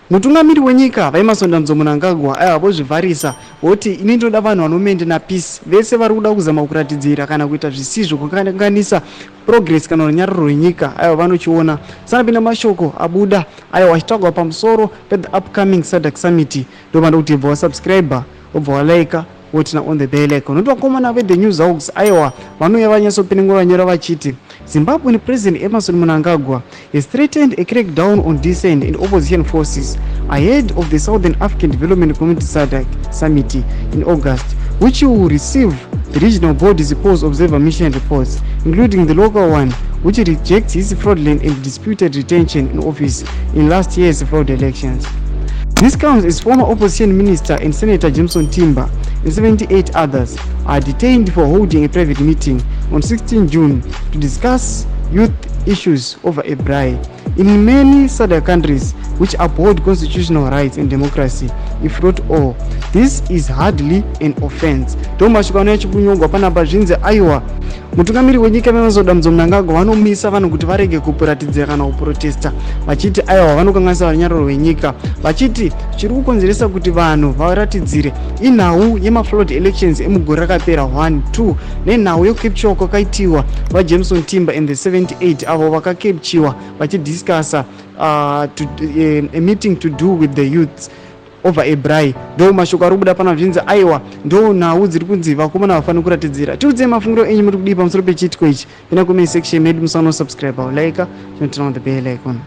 Mutungamiri wenyika vaimasondanzo Mnangagwa Ozvivharisa voti ini ndoda vanhu vanomende napeace vese vari kuda kuzama kuratidzira kana kuita zvisizvo kukanganisa progress kana runyararo rwenyika aiwa vanochiona. Sanapinda mashoko abuda aiwa achitagwa pamusoro the upcoming SADC summit. Ndovanda kuti bva wasubscriber obva walaika wotina on the bell icon. Ndovakomana ve the news hoax aiwa vanouya vanyatsopenengura vanyora vachiti Zimbabwean President Emmerson Mnangagwa has threatened a crackdown on dissent and opposition forces ahead of the Southern African Development Community SADC summit in August, which will receive the regional body's post-observer mission reports, including the local one, which rejects his fraudulent and disputed retention in office in last year's fraud elections. This comes as former opposition minister and Senator Jameson Timber and 78 others are detained for holding a private meeting on 16 June to discuss youth issues over a braai. In many SADC countries which uphold constitutional rights and democracy, if not all, this is hardly an offense. Tomashikana yachipunyongwa panapa zvinzi aiwa mutungamiri wenyika vemazoda Mnangagwa vanomisa vanhu kuti varege kuratidzira kana kuprotesta vachiti aiwa vanokanganisa runyararo rwenyika vachiti chiri kukonzeresa kuti vanhu varatidzire inhau yemaflood elections emugore rakapera 1-2 nenhau yekukepchiwa kwakaitiwa vaJameson Timber and the 78 avo vakakepchiwa vachidiscussa a meeting to do with the youths over a braai. Ndo mashoko ari kubuda pana zvinzi aiwa ndo nhau dziri kunzi vakomana vafanira kuratidzira. Tiudze mafungiro enyu muri kudii pamusoro pechitiko ichi. Pina comment section medu musano subscribe like, turn on the bell icon.